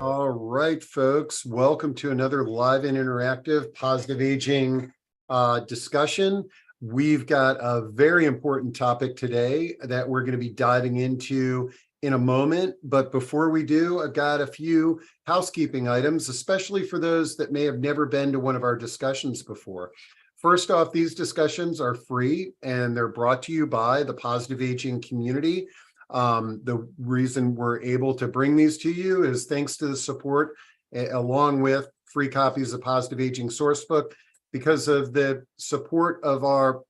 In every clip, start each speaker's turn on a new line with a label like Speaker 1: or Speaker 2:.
Speaker 1: All right, folks, welcome to another live and interactive positive aging discussion. We've got a very important topic today that we're going to be diving into in a moment. But before we do, I've got a few housekeeping items, especially for those that may have never been to one of our discussions before. First off, these discussions are free and they're brought to you by the positive aging community. The reason we're able to bring these to you is thanks to the support, along with free copies of Positive Aging Sourcebook, because of the support of our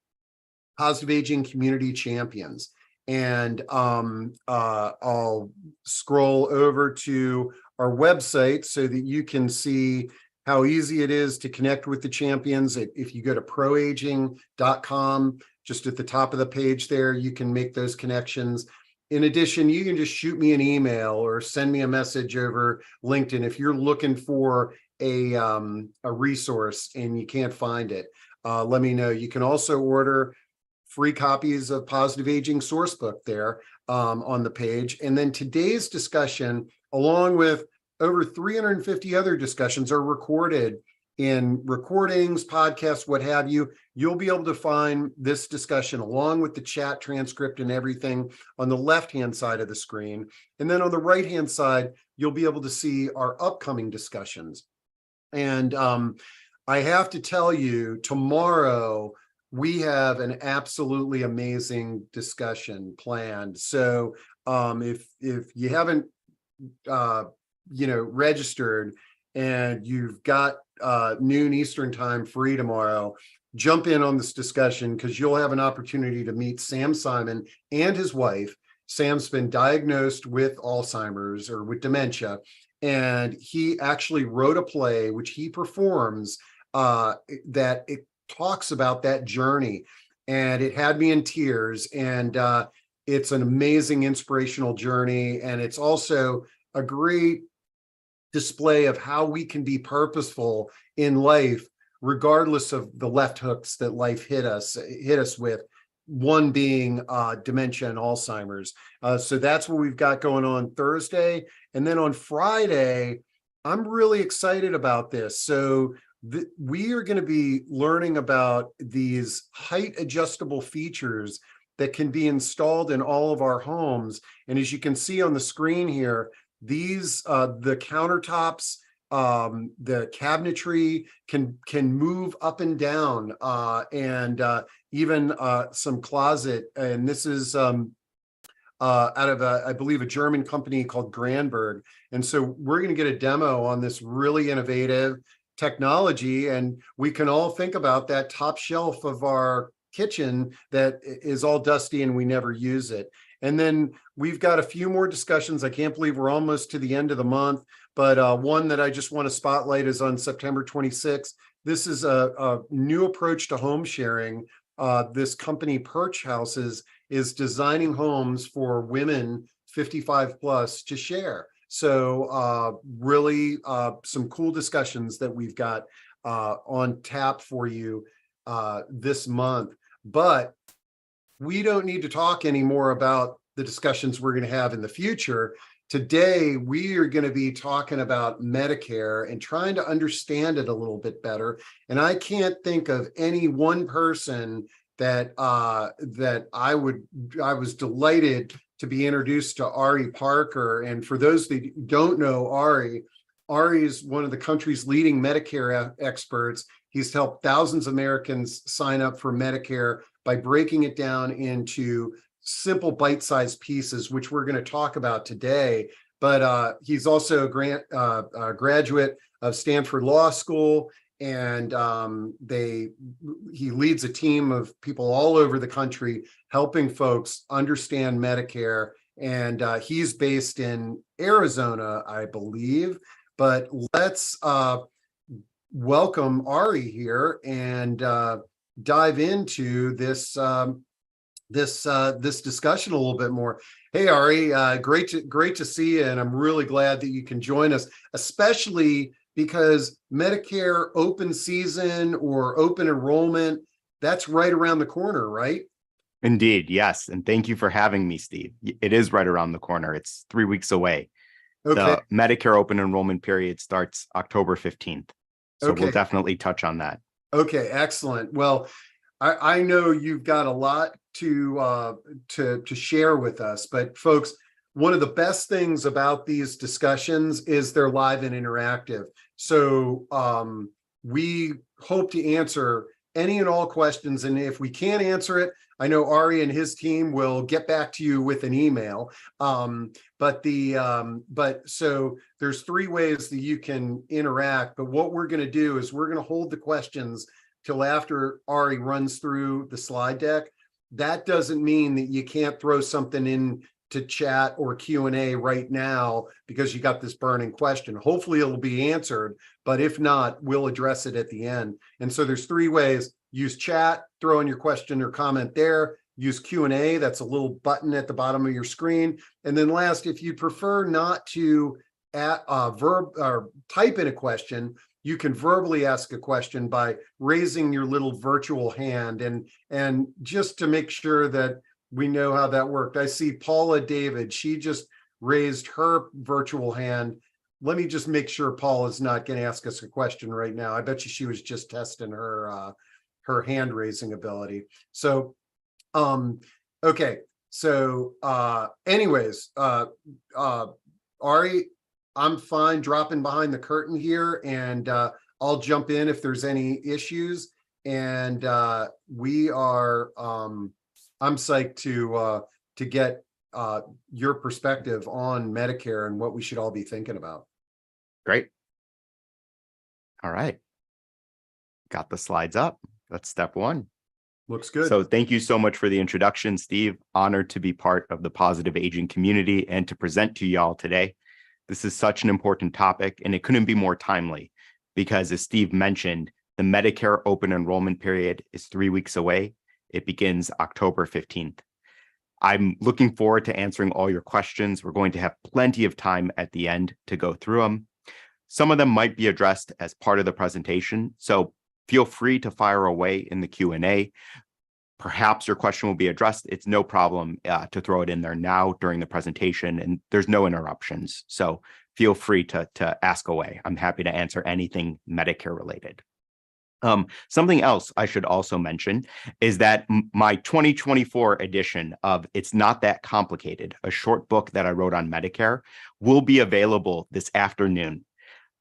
Speaker 1: Positive Aging community champions. And I'll scroll over to our website so that you can see how easy it is to connect with the champions. If you go to proaging.com, just at the top of the page there, you can make those connections. In addition, you can just shoot me an email or send me a message over LinkedIn if you're looking for a resource and you can't find it. Let me know. You can also order free copies of Positive Aging Sourcebook there on the page. And then today's discussion, along with over 350 other discussions, are recorded in recordings, podcasts, what have you. You'll be able to find this discussion along with the chat transcript and everything on the left-hand side of the screen. And then on the right-hand side, you'll be able to see our upcoming discussions. And I have to tell you, tomorrow, we have an absolutely amazing discussion planned. So if you haven't registered and you've got noon Eastern time free tomorrow, jump in on this discussion because you'll have an opportunity to meet Sam Simon and his wife. Sam's been diagnosed with Alzheimer's or with dementia, and he actually wrote a play which he performs that it talks about that journey, and it had me in tears. And it's an amazing inspirational journey, and it's also a great display of how we can be purposeful in life, regardless of the left hooks that life hit us with, one being dementia and Alzheimer's. So that's what we've got going on Thursday. And then on Friday, I'm really excited about this. So we are going to be learning about these height adjustable features that can be installed in all of our homes. And as you can see on the screen here, these the countertops, the cabinetry can move up and down, and even some closet. And this is out of I believe a German company called Granberg. And so we're going to get a demo on this really innovative technology, and we can all think about that top shelf of our kitchen that is all dusty and we never use it. And then we've got a few more discussions. I can't believe we're almost to the end of the month, but one that I just want to spotlight is on September 26th. This is a new approach to home sharing. This company, Perch Houses, is designing homes for women 55 plus to share. So really some cool discussions that we've got on tap for you this month. But we don't need to talk anymore about the discussions we're going to have in the future. Today, we are going to be talking about Medicare and trying to understand it a little bit better. And I can't think of any one person that I was delighted to be introduced to Ari Parker. And for those that don't know Ari is one of the country's leading Medicare experts. He's helped thousands of Americans sign up for Medicare by breaking it down into simple bite-sized pieces, which we're going to talk about today. But he's also a graduate of Stanford Law School, and he leads a team of people all over the country helping folks understand Medicare. And he's based in Arizona, I believe. But let's welcome Ari here and dive into this this discussion a little bit more. Hey, Ari, great to see you, and I'm really glad that you can join us, especially because Medicare open season or open enrollment, that's right around the corner, right?
Speaker 2: Indeed, yes. And thank you for having me, Steve. It is right around the corner. It's 3 weeks away.
Speaker 1: Okay.
Speaker 2: The Medicare open enrollment period starts October 15th. So we'll definitely touch on that.
Speaker 1: Okay, excellent. Well, I know you've got a lot to share with us, but folks, one of the best things about these discussions is they're live and interactive. So we hope to answer any and all questions, and if we can't answer it, I know Ari and his team will get back to you with an email. But so there's 3 ways that you can interact. But what we're going to do is we're going to hold the questions till after Ari runs through the slide deck. That doesn't mean that you can't throw something in to chat or Q&A right now because you got this burning question. Hopefully it'll be answered, but if not, we'll address it at the end. And so there's 3 ways. Use chat, throw in your question or comment there. Use Q&A, that's a little button at the bottom of your screen. And then last, if you prefer not to type in a question, you can verbally ask a question by raising your little virtual hand. And just to make sure that we know how that worked, I see Paula David, she just raised her virtual hand. Let me just make sure Paula's not going to ask us a question right now. I bet you she was just testing her hand raising ability. So okay, so anyways, Ari, I'm fine dropping behind the curtain here, and I'll jump in if there's any issues. And we are I'm psyched to get your perspective on Medicare and what we should all be thinking about.
Speaker 2: Great. All right. Got the slides up. That's step 1.
Speaker 1: Looks good.
Speaker 2: So thank you so much for the introduction, Steve. Honored to be part of the positive aging community and to present to y'all today. This is such an important topic, and it couldn't be more timely because, as Steve mentioned, the Medicare open enrollment period is 3 weeks away. It begins October 15th. I'm looking forward to answering all your questions. We're going to have plenty of time at the end to go through them. Some of them might be addressed as part of the presentation, so feel free to fire away in the Q&A. Perhaps your question will be addressed. It's no problem to throw it in there now during the presentation, and there's no interruptions. So feel free to ask away. I'm happy to answer anything Medicare related. Something else I should also mention is that my 2024 edition of It's Not That Complicated, a short book that I wrote on Medicare, will be available this afternoon.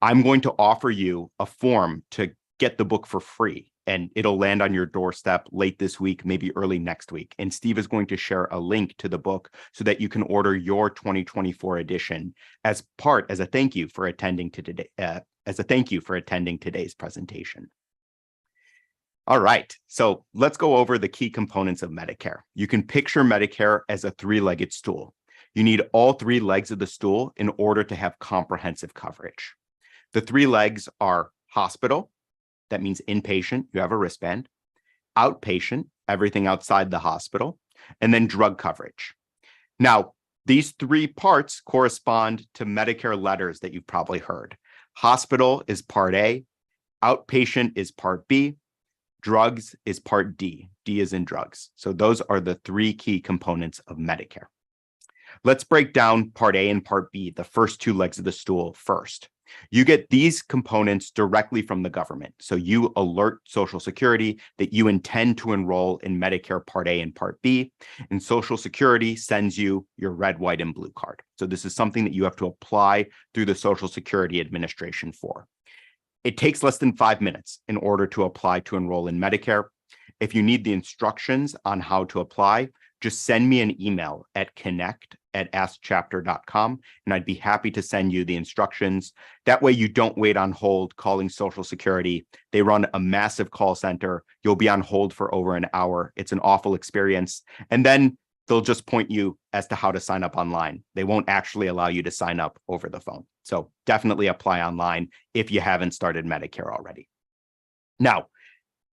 Speaker 2: I'm going to offer you a form to get the book for free, and it'll land on your doorstep late this week, maybe early next week. And Steve is going to share a link to the book so that you can order your 2024 edition as a thank you for attending today's presentation. All right, so let's go over the key components of Medicare. You can picture Medicare as a 3-legged stool. You need all 3 legs of the stool in order to have comprehensive coverage. The 3 legs are hospital, that means inpatient, you have a wristband, outpatient, everything outside the hospital, and then drug coverage. Now, these 3 parts correspond to Medicare letters that you've probably heard. Hospital is Part A, outpatient is Part B, drugs is Part D. D is in drugs. So those are the 3 key components of Medicare. Let's break down Part A and Part B, the first 2 legs of the stool first. You get these components directly from the government. So you alert Social Security that you intend to enroll in Medicare Part A and Part B, and Social Security sends you your red, white, and blue card. So this is something that you have to apply through the Social Security Administration for. It takes less than 5 minutes in order to apply to enroll in Medicare. If you need the instructions on how to apply, just send me an email at connect@askchapter.com, and I'd be happy to send you the instructions. That way you don't wait on hold calling Social Security. They run a massive call center. You'll be on hold for over an hour. It's an awful experience. And then they'll just point you as to how to sign up online. They won't actually allow you to sign up over the phone. So definitely apply online if you haven't started Medicare already. Now,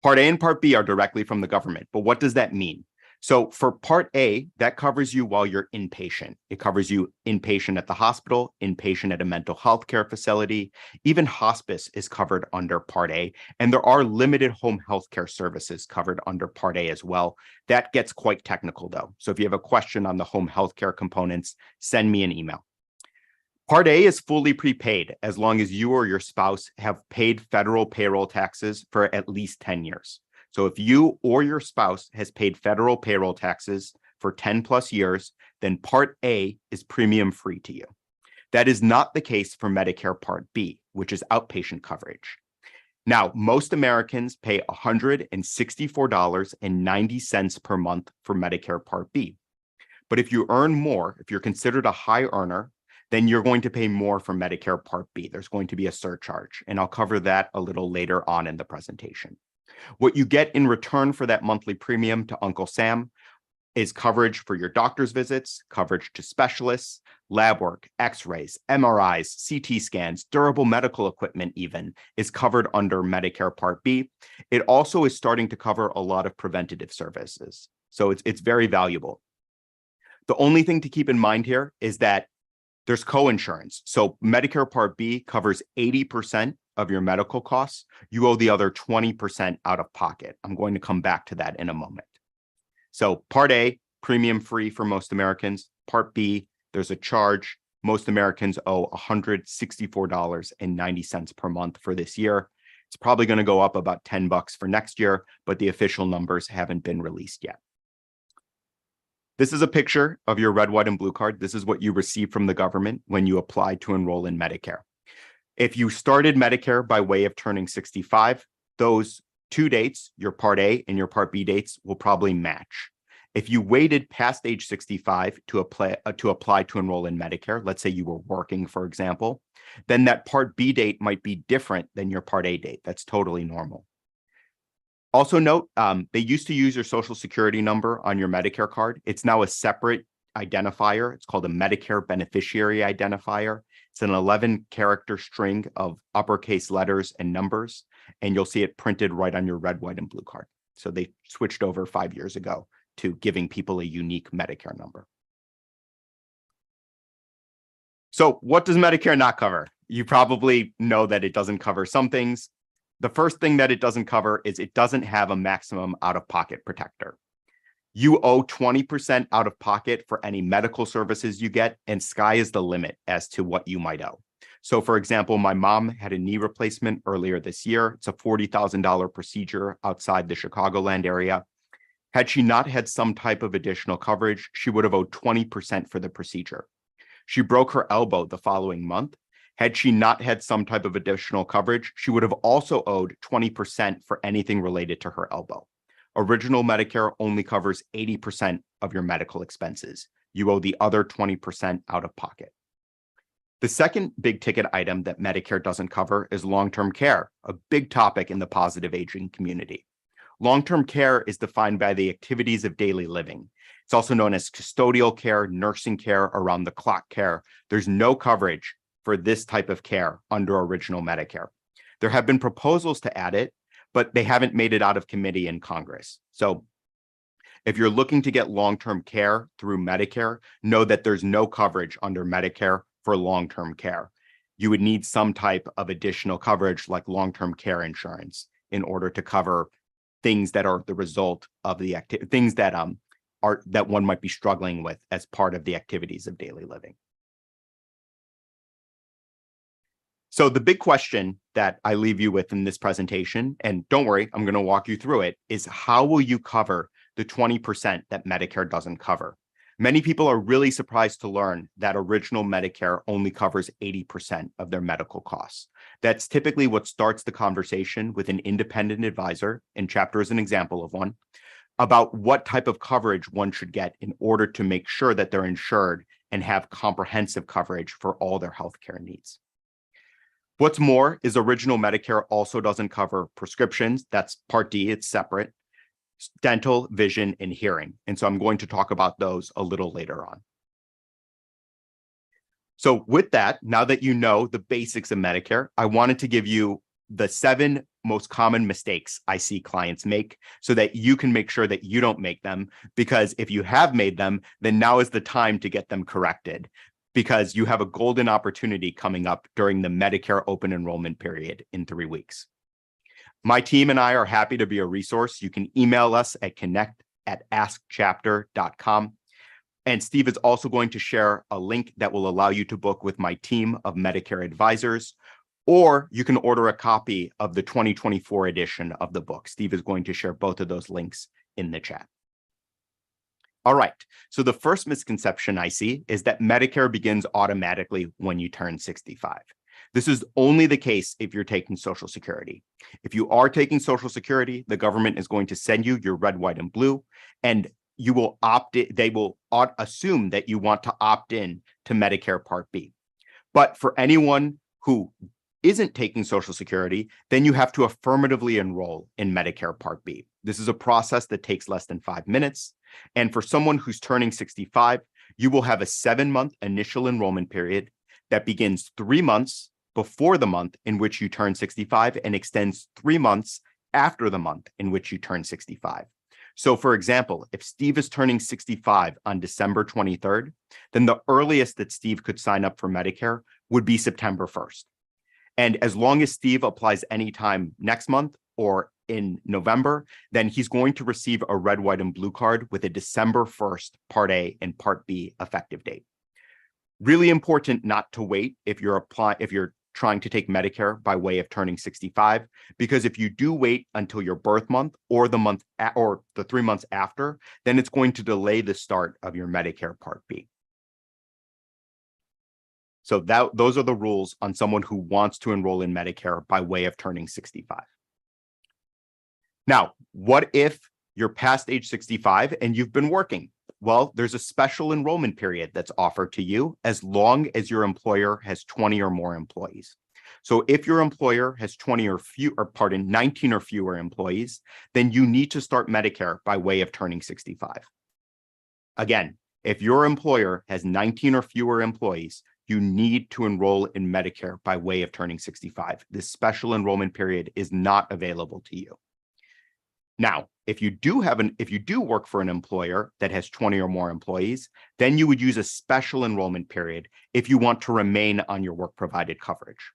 Speaker 2: Part A and Part B are directly from the government, but what does that mean? So for Part A, that covers you while you're inpatient. It covers you inpatient at the hospital, inpatient at a mental health care facility. Even hospice is covered under Part A, and there are limited home health care services covered under Part A as well. That gets quite technical though. So if you have a question on the home health care components, send me an email. Part A is fully prepaid as long as you or your spouse have paid federal payroll taxes for at least 10 years. So if you or your spouse has paid federal payroll taxes for 10 plus years, then Part A is premium free to you. That is not the case for Medicare Part B, which is outpatient coverage. Now, most Americans pay $164.90 per month for Medicare Part B. But if you earn more, if you're considered a high earner, then you're going to pay more for Medicare Part B. There's going to be a surcharge, and I'll cover that a little later on in the presentation. What you get in return for that monthly premium to Uncle Sam is coverage for your doctor's visits, coverage to specialists, lab work, x-rays, MRIs, CT scans, durable medical equipment even is covered under Medicare Part B. It also is starting to cover a lot of preventative services. So it's very valuable. The only thing to keep in mind here is that there's co-insurance. So Medicare Part B covers 80% of your medical costs. You owe the other 20% out of pocket. I'm going to come back to that in a moment. So Part A, premium free for most Americans. Part B, there's a charge. Most Americans owe $164.90 per month for this year. It's probably going to go up about $10 for next year, but the official numbers haven't been released yet. This is a picture of your red, white, and blue card. This is what you receive from the government when you apply to enroll in Medicare. If you started Medicare by way of turning 65, those two dates, your Part A and your Part B dates, will probably match. If you waited past age 65 to apply to enroll in Medicare, let's say you were working, for example, then that Part B date might be different than your Part A date. That's totally normal. Also note, they used to use your Social Security number on your Medicare card. It's now a separate identifier. It's called a Medicare beneficiary identifier. It's an 11-character string of uppercase letters and numbers, and you'll see it printed right on your red, white, and blue card. So they switched over 5 years ago to giving people a unique Medicare number. So what does Medicare not cover? You probably know that it doesn't cover some things. The first thing that it doesn't cover is it doesn't have a maximum out-of-pocket protector. You owe 20% out of pocket for any medical services you get, and sky is the limit as to what you might owe. So for example, my mom had a knee replacement earlier this year. It's a $40,000 procedure outside the Chicagoland area. Had she not had some type of additional coverage, she would have owed 20% for the procedure. She broke her elbow the following month. Had she not had some type of additional coverage, she would have also owed 20% for anything related to her elbow. Original Medicare only covers 80% of your medical expenses. You owe the other 20% out of pocket. The second big ticket item that Medicare doesn't cover is long-term care, a big topic in the positive aging community. Long-term care is defined by the activities of daily living. It's also known as custodial care, nursing care, around-the-clock care. There's no coverage for this type of care under original Medicare. There have been proposals to add it, but they haven't made it out of committee in Congress. So if you're looking to get long-term care through Medicare, know that there's no coverage under Medicare for long-term care. You would need some type of additional coverage like long-term care insurance in order to cover things that are the result of the things that that one might be struggling with as part of the activities of daily living. So the big question that I leave you with in this presentation, and don't worry, I'm going to walk you through it, is how will you cover the 20% that Medicare doesn't cover? Many people are really surprised to learn that original Medicare only covers 80% of their medical costs. That's typically what starts the conversation with an independent advisor, and Chapter is an example of one, about what type of coverage one should get in order to make sure that they're insured and have comprehensive coverage for all their healthcare needs. What's more is original Medicare also doesn't cover prescriptions. That's Part D, it's separate, dental, vision, and hearing. And so I'm going to talk about those a little later on. So with that, now that you know the basics of Medicare, I wanted to give you the 7 most common mistakes I see clients make so that you can make sure that you don't make them, because if you have made them, then now is the time to get them corrected, because you have a golden opportunity coming up during the Medicare open enrollment period in 3 weeks. My team and I are happy to be a resource. You can email us at connect@askchapter.com. And Steve is also going to share a link that will allow you to book with my team of Medicare advisors, or you can order a copy of the 2024 edition of the book. Steve is going to share both of those links in the chat. All right, so the first misconception I see is that Medicare begins automatically when you turn 65. This is only the case if you're taking Social Security. If you are taking Social Security, the government is going to send you your red, white, and blue, and you will opt in. They will assume that you want to opt in to Medicare Part B. But for anyone who isn't taking Social Security, then you have to affirmatively enroll in Medicare Part B. This is a process that takes less than 5 minutes. And for someone who's turning 65, you will have a 7-month initial enrollment period that begins 3 months before the month in which you turn 65 and extends 3 months after the month in which you turn 65. So for example, if Steve is turning 65 on December 23rd, then the earliest that Steve could sign up for Medicare would be September 1st. And as long as Steve applies anytime next month or in November, then he's going to receive a red, white, and blue card with a December 1st Part A and Part B effective date. Really important not to wait if you're trying to take Medicare by way of turning 65, because if you do wait until your birth month or the 3 months after, then it's going to delay the start of your Medicare Part B. So those are the rules on someone who wants to enroll in Medicare by way of turning 65. Now, what if you're past age 65 and you've been working? Well, there's a special enrollment period that's offered to you as long as your employer has 20 or more employees. So if your employer has 19 or fewer employees, then you need to start Medicare by way of turning 65. Again, if your employer has 19 or fewer employees, you need to enroll in Medicare by way of turning 65. This special enrollment period is not available to you. Now, if you do work for an employer that has 20 or more employees, then you would use a special enrollment period if you want to remain on your work provided coverage.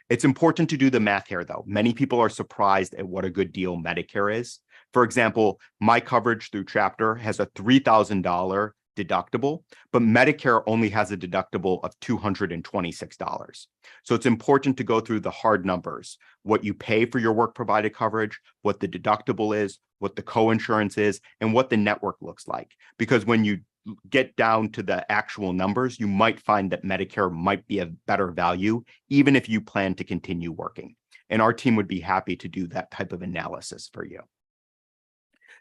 Speaker 2: It's important to do the math here, though. Many people are surprised at what a good deal Medicare is. For example, my coverage through Chapter has a $3,000 deductible, but Medicare only has a deductible of $226. So it's important to go through the hard numbers, what you pay for your work provided coverage, what the deductible is, what the co-insurance is, and what the network looks like. Because when you get down to the actual numbers, you might find that Medicare might be a better value, even if you plan to continue working. And our team would be happy to do that type of analysis for you.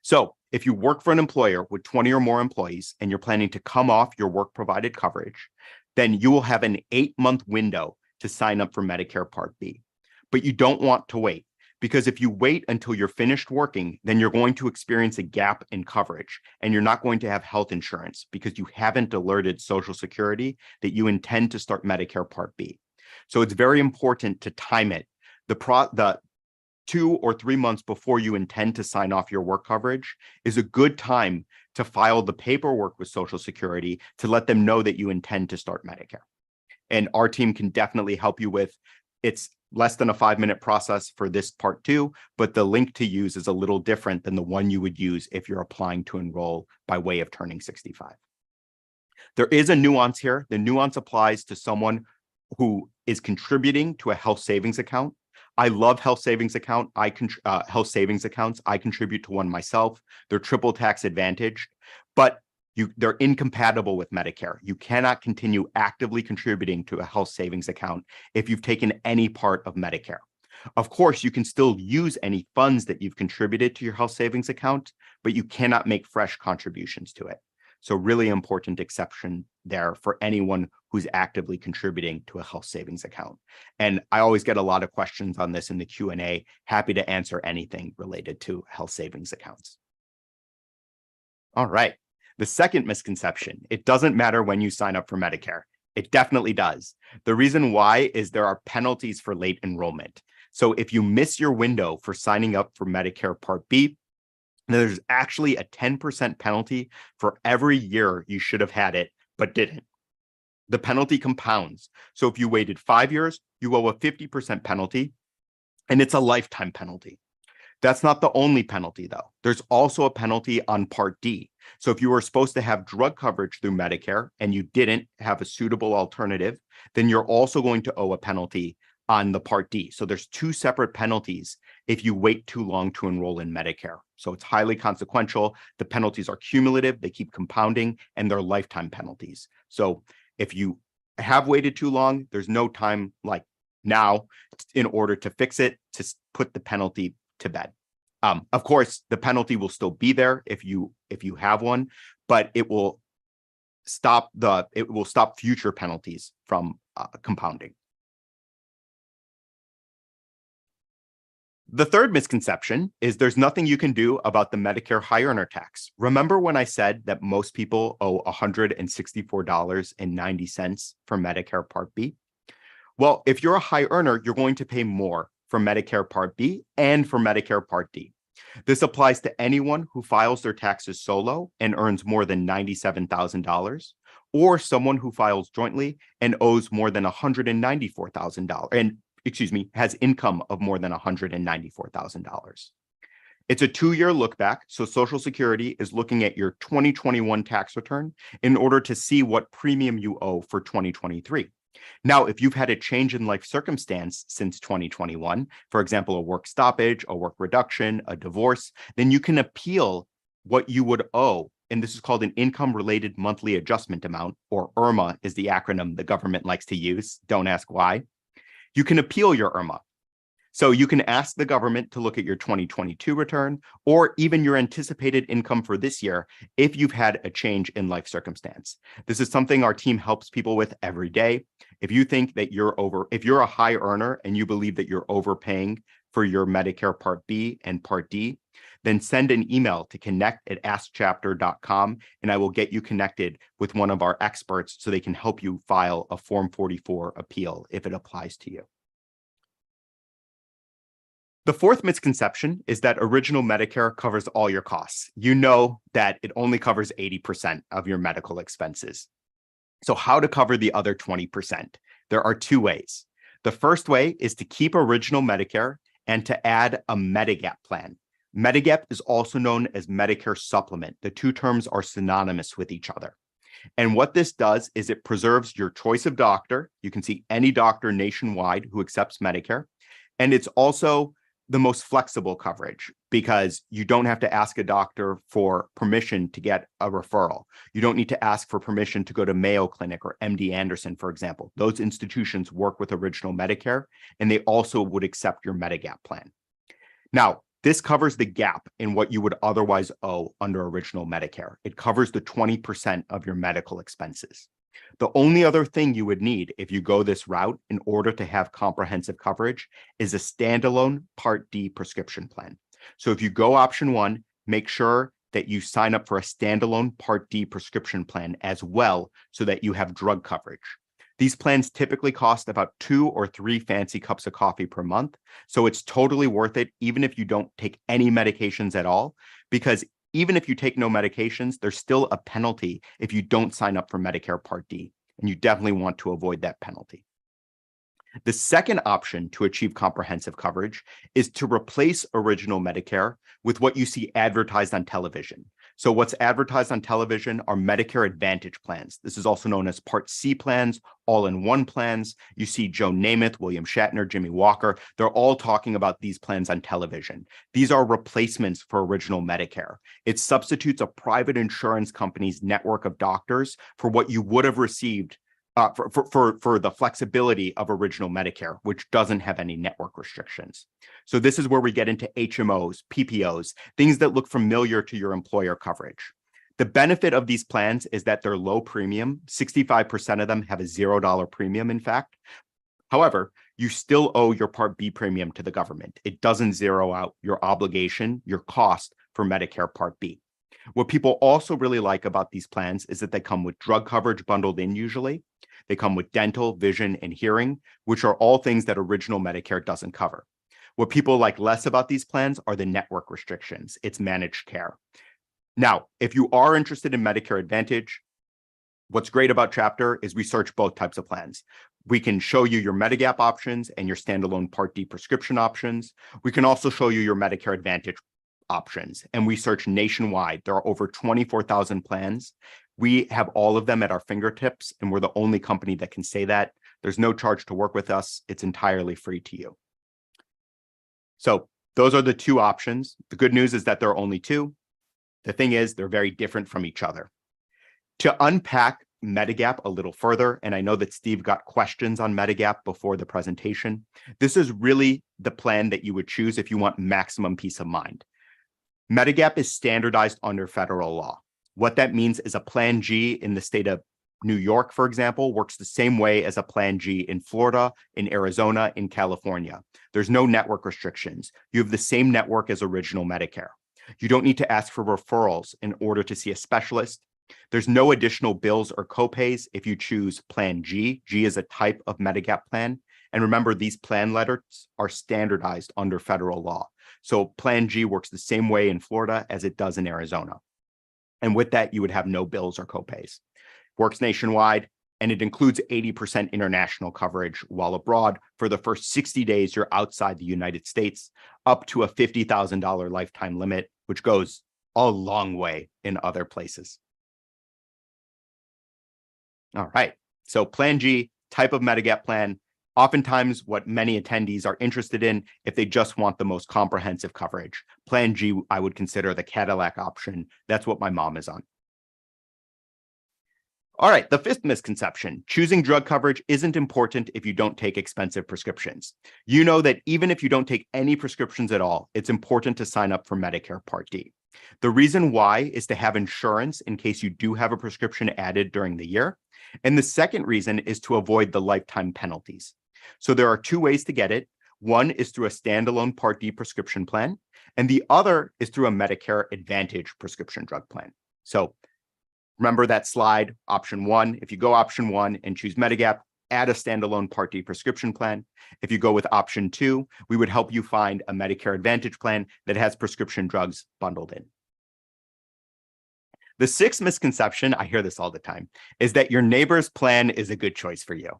Speaker 2: So if you work for an employer with 20 or more employees and you're planning to come off your work provided coverage, then you will have an 8-month window to sign up for Medicare Part B. But you don't want to wait, because if you wait until you're finished working, then you're going to experience a gap in coverage and you're not going to have health insurance because you haven't alerted Social Security that you intend to start Medicare Part B. So it's very important to time it. The 2 or 3 months before you intend to sign off your work coverage is a good time to file the paperwork with Social Security to let them know that you intend to start Medicare. And our team can definitely help you with, it's less than a 5-minute process for this part 2, but the link to use is a little different than the one you would use if you're applying to enroll by way of turning 65. There is a nuance here. The nuance applies to someone who is contributing to a health savings account. I love health savings accounts. I contribute to one myself. They're triple tax advantaged, but they're incompatible with Medicare. You cannot continue actively contributing to a health savings account if you've taken any part of Medicare. Of course, you can still use any funds that you've contributed to your health savings account, but you cannot make fresh contributions to it. So really important exception there for anyone who's actively contributing to a health savings account. And I always get a lot of questions on this in the Q&A. Happy to answer anything related to health savings accounts. All right. The second misconception, it doesn't matter when you sign up for Medicare. It definitely does. The reason why is there are penalties for late enrollment. So if you miss your window for signing up for Medicare Part B, there's actually a 10% penalty for every year you should have had it, but didn't. The penalty compounds. So if you waited 5 years, you owe a 50% penalty, and it's a lifetime penalty. That's not the only penalty, though. There's also a penalty on Part D. So if you were supposed to have drug coverage through Medicare and you didn't have a suitable alternative, then you're also going to owe a penalty on the Part D. So there's two separate penalties if you wait too long to enroll in Medicare. So it's highly consequential. The penalties are cumulative, they keep compounding, and they're lifetime penalties. So if you have waited too long, there's no time like now in order to fix it, to put the penalty to bed. Of course, the penalty will still be there if you have one, but it will stop future penalties from compounding. The third misconception is there's nothing you can do about the Medicare high earner tax. Remember when I said that most people owe $164.90 for Medicare Part B? Well, if you're a high earner, you're going to pay more for Medicare Part B and for Medicare Part D. This applies to anyone who files their taxes solo and earns more than $97,000, or someone who files jointly and owes more than $194,000 and has income of more than $194,000. It's a 2-year look back, so Social Security is looking at your 2021 tax return in order to see what premium you owe for 2023. Now, if you've had a change in life circumstance since 2021, for example, a work stoppage, a work reduction, a divorce, then you can appeal what you would owe. And this is called an income-related monthly adjustment amount, or IRMA is the acronym the government likes to use. Don't ask why. You can appeal your IRMA. So you can ask the government to look at your 2022 return or even your anticipated income for this year if you've had a change in life circumstance. This is something our team helps people with every day. If you think that if you're a high earner and you believe that you're overpaying for your Medicare Part B and Part D, then send an email to connect@askchapter.com and I will get you connected with one of our experts so they can help you file a Form 44 appeal if it applies to you. The fourth misconception is that Original Medicare covers all your costs. You know that it only covers 80% of your medical expenses. So how to cover the other 20%? There are two ways. The first way is to keep Original Medicare and to add a Medigap plan. Medigap is also known as Medicare Supplement. The two terms are synonymous with each other. And what this does is it preserves your choice of doctor. You can see any doctor nationwide who accepts Medicare. And it's also the most flexible coverage because you don't have to ask a doctor for permission to get a referral. You don't need to ask for permission to go to Mayo Clinic or MD Anderson, for example. Those institutions work with Original Medicare, and they also would accept your Medigap plan. Now, this covers the gap in what you would otherwise owe under Original Medicare. It covers the 20% of your medical expenses. The only other thing you would need if you go this route in order to have comprehensive coverage is a standalone Part D prescription plan. So if you go option one, make sure that you sign up for a standalone Part D prescription plan as well so that you have drug coverage. These plans typically cost about 2 or 3 fancy cups of coffee per month. So it's totally worth it, even if you don't take any medications at all, because even if you take no medications, there's still a penalty if you don't sign up for Medicare Part D, and you definitely want to avoid that penalty. The second option to achieve comprehensive coverage is to replace Original Medicare with what you see advertised on television. So what's advertised on television are Medicare Advantage plans. This is also known as Part C plans, all-in-one plans. You see Joe Namath, William Shatner, Jimmy Walker. They're all talking about these plans on television. These are replacements for Original Medicare. It substitutes a private insurance company's network of doctors for what you would have received for the flexibility of Original Medicare, which doesn't have any network restrictions. So this is where we get into HMOs, PPOs, things that look familiar to your employer coverage. The benefit of these plans is that they're low premium. 65% of them have a $0 premium, in fact. However, you still owe your Part B premium to the government. It doesn't zero out your obligation, your cost for Medicare Part B. What people also really like about these plans is that they come with drug coverage bundled in usually. They come with dental, vision, and hearing, which are all things that Original Medicare doesn't cover. What people like less about these plans are the network restrictions. It's managed care. Now, if you are interested in Medicare Advantage, what's great about Chapter is we search both types of plans. We can show you your Medigap options and your standalone Part D prescription options. We can also show you your Medicare Advantage options, and we search nationwide. There are over 24,000 plans. We have all of them at our fingertips, and we're the only company that can say that. There's no charge to work with us. It's entirely free to you. So those are the two options. The good news is that there are only two. The thing is, they're very different from each other. To unpack Medigap a little further, and I know that Steve got questions on Medigap before the presentation, this is really the plan that you would choose if you want maximum peace of mind. Medigap is standardized under federal law. What that means is a Plan G in the state of New York, for example, works the same way as a Plan G in Florida, in Arizona, in California. There's no network restrictions. You have the same network as original Medicare. You don't need to ask for referrals in order to see a specialist. There's no additional bills or copays if you choose Plan G. G is a type of Medigap plan. And remember, these plan letters are standardized under federal law. So Plan G works the same way in Florida as it does in Arizona. And with that, you would have no bills or copays. Works nationwide, and it includes 80% international coverage while abroad. For the first 60 days, you're outside the United States, up to a $50,000 lifetime limit, which goes a long way in other places. All right, so Plan G, type of Medigap plan, oftentimes what many attendees are interested in if they just want the most comprehensive coverage. Plan G, I would consider the Cadillac option. That's what my mom is on. All right, the fifth misconception, choosing drug coverage isn't important if you don't take expensive prescriptions. You know that even if you don't take any prescriptions at all, it's important to sign up for Medicare Part D. The reason why is to have insurance in case you do have a prescription added during the year. And the second reason is to avoid the lifetime penalties. So there are two ways to get it. One is through a standalone Part D prescription plan, and the other is through a Medicare Advantage prescription drug plan. So remember that slide, option one. If you go option one and choose Medigap, add a standalone Part D prescription plan. If you go with option two, we would help you find a Medicare Advantage plan that has prescription drugs bundled in. The sixth misconception, I hear this all the time, is that your neighbor's plan is a good choice for you.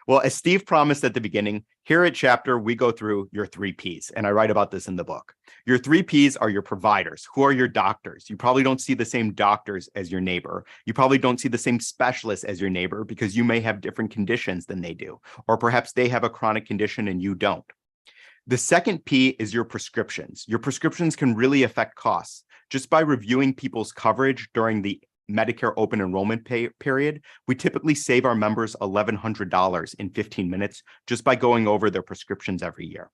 Speaker 2: Well, as Steve promised at the beginning, here at Chapter, we go through your 3 Ps, and I write about this in the book. Your 3 Ps are your providers. Who are your doctors? You probably don't see the same doctors as your neighbor. You probably don't see the same specialists as your neighbor because you may have different conditions than they do, or perhaps they have a chronic condition and you don't. The second P is your prescriptions. Your prescriptions can really affect costs. Just by reviewing people's coverage during the Medicare open enrollment period, we typically save our members $1,100 in 15 minutes just by going over their prescriptions every year.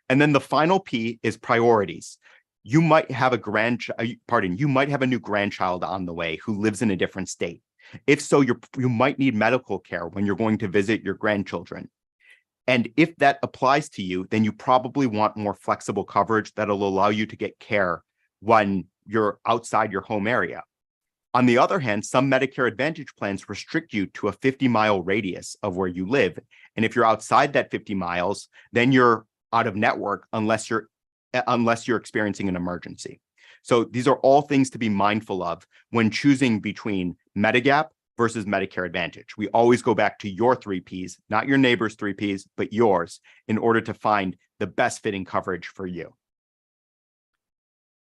Speaker 2: And then the final P is priorities. You might have you might have a new grandchild on the way who lives in a different state. If so, you might need medical care when you're going to visit your grandchildren. And if that applies to you, then you probably want more flexible coverage that'll allow you to get care when you're outside your home area. On the other hand, some Medicare Advantage plans restrict you to a 50-mile radius of where you live. And if you're outside that 50 miles, then you're out of network unless you're experiencing an emergency. So these are all things to be mindful of when choosing between Medigap versus Medicare Advantage. We always go back to your 3 Ps, not your neighbor's 3 Ps, but yours, in order to find the best fitting coverage for you.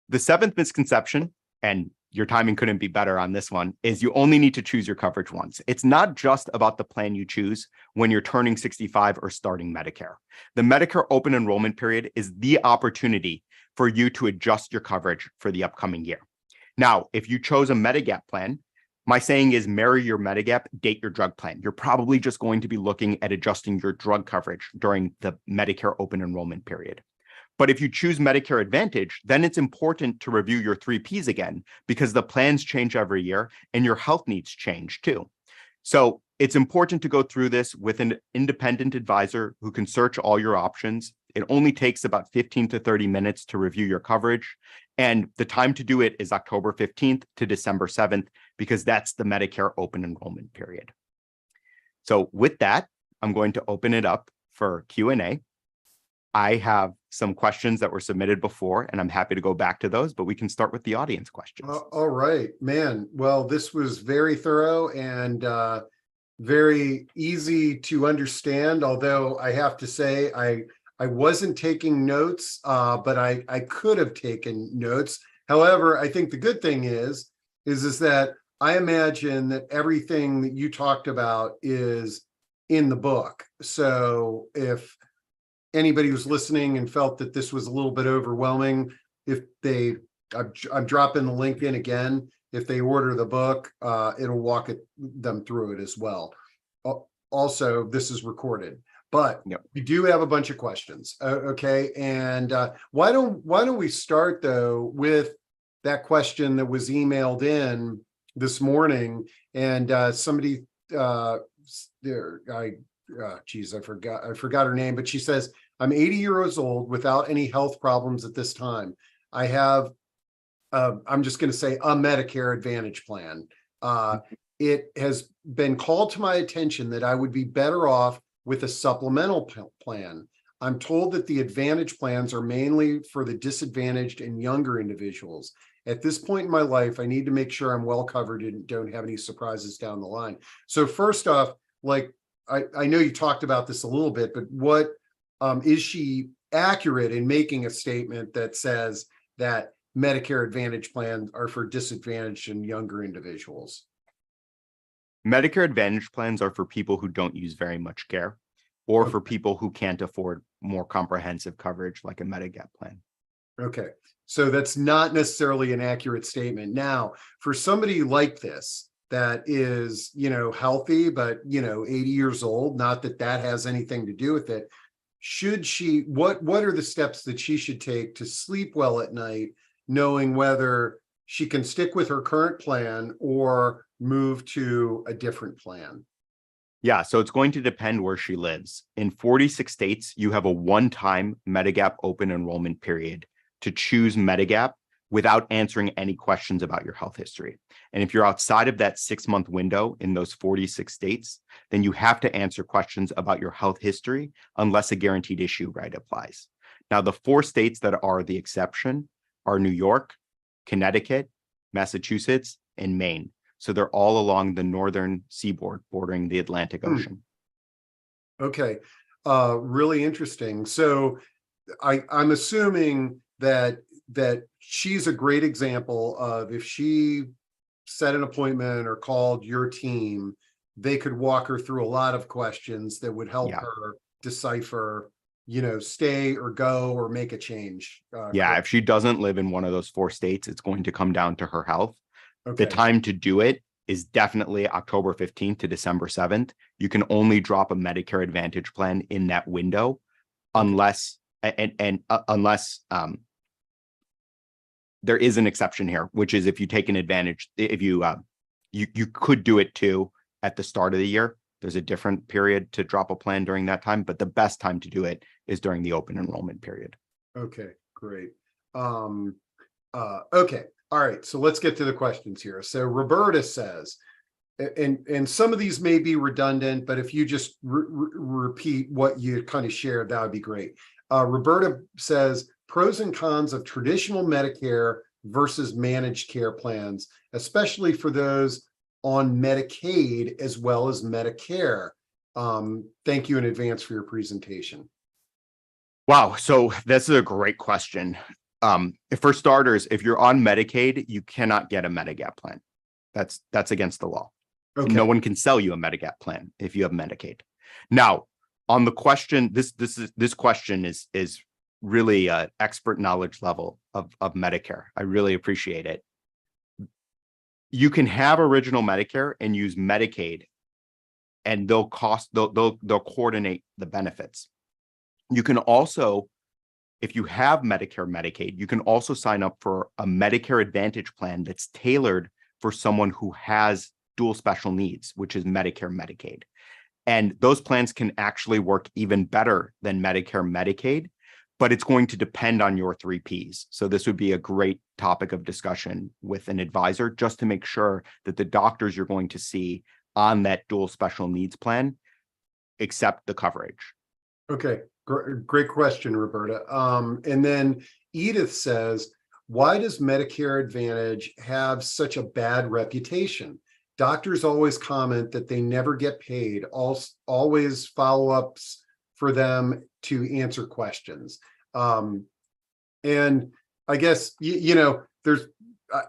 Speaker 2: The seventh misconception, and your timing couldn't be better on this one, is you only need to choose your coverage once. It's not just about the plan you choose when you're turning 65 or starting Medicare. The Medicare open enrollment period is the opportunity for you to adjust your coverage for the upcoming year. Now, if you chose a Medigap plan, my saying is marry your Medigap, date your drug plan. You're probably just going to be looking at adjusting your drug coverage during the Medicare open enrollment period. But if you choose Medicare Advantage, then it's important to review your 3 Ps again because the plans change every year and your health needs change too. So it's important to go through this with an independent advisor who can search all your options. It only takes about 15 to 30 minutes to review your coverage. And the time to do it is October 15th to December 7th, because that's the Medicare open enrollment period. So with that, I'm going to open it up for Q&A. I have some questions that were submitted before, and I'm happy to go back to those, but we can start with the audience questions.
Speaker 1: All right, man. Well, this was very thorough and very easy to understand, although I have to say, I I wasn't taking notes, but I could have taken notes. However, I think the good thing is that I imagine that everything that you talked about is in the book. So if anybody who's listening and felt that this was a little bit overwhelming, I'm dropping the link in again. If they order the book, it'll walk them through it as well. Also, this is recorded, but we do have a bunch of questions. Okay, and why don't we start though with that question that was emailed in this morning, and somebody there, I forgot her name, but she says, I'm 80 years old without any health problems at this time. I have, I'm just going to say, a Medicare Advantage plan. It has been called to my attention that I would be better off with a supplemental plan. I'm told that the Advantage plans are mainly for the disadvantaged and younger individuals. At this point in my life, I need to make sure I'm well covered and don't have any surprises down the line. So first off, like, I know you talked about this a little bit, but what is she accurate in making a statement that says that Medicare Advantage plans are for disadvantaged and younger individuals?
Speaker 2: Medicare Advantage plans are for people who don't use very much care, or for people who can't afford more comprehensive coverage like a Medigap plan.
Speaker 1: Okay, so that's not necessarily an accurate statement. Now, for somebody like this that is, healthy, but, 80 years old, not that that has anything to do with it, should she, what are the steps that she should take to sleep well at night, knowing whether she can stick with her current plan or move to a different plan?
Speaker 2: Yeah, so it's going to depend where she lives. In 46 states, you have a one-time Medigap open enrollment period to choose Medigap without answering any questions about your health history. And if you're outside of that 6-month window in those 46 states, then you have to answer questions about your health history unless a guaranteed issue right applies. Now, the 4 states that are the exception are New York, Connecticut, Massachusetts, and Maine. So they're all along the northern seaboard bordering the Atlantic Ocean.
Speaker 1: Okay, really interesting. So I'm assuming that she's a great example of, if she set an appointment or called your team, they could walk her through a lot of questions that would help her decipher, stay or go or make a change.
Speaker 2: If she doesn't live in one of those 4 states, it's going to come down to her health.
Speaker 1: Okay.
Speaker 2: The time to do it is definitely October 15th to December 7th. You can only drop a Medicare Advantage plan in that window unless there is an exception here, which is if you take an advantage, if you could do it too at the start of the year. There's a different period to drop a plan during that time, but the best time to do it is during the open enrollment period.
Speaker 1: Okay, great. Okay. All right, so let's get to the questions here. So Roberta says, and some of these may be redundant, but if you just repeat what you kind of shared, that would be great. Roberta says, pros and cons of traditional Medicare versus managed care plans, especially for those on Medicaid as well as Medicare. Thank you in advance for your presentation.
Speaker 2: Wow, so this is a great question. For starters, if you're on Medicaid, you cannot get a Medigap plan. That's against the law. Okay. No one can sell you a Medigap plan if you have Medicaid. Now, on the question, this question is really expert knowledge level of Medicare. I really appreciate it. You can have original Medicare and use Medicaid, and they'll coordinate the benefits. You can also, if you have Medicare, Medicaid, you can also sign up for a Medicare Advantage plan that's tailored for someone who has dual special needs, which is Medicare, Medicaid. And those plans can actually work even better than Medicare, Medicaid, but it's going to depend on your 3 Ps. So this would be a great topic of discussion with an advisor, just to make sure that the doctors you're going to see on that dual special needs plan accept the coverage.
Speaker 1: Okay, great question, Roberta. And then Edith says, why does Medicare Advantage have such a bad reputation? Doctors always comment that they never get paid. Always follow-ups for them to answer questions. And I guess, there's,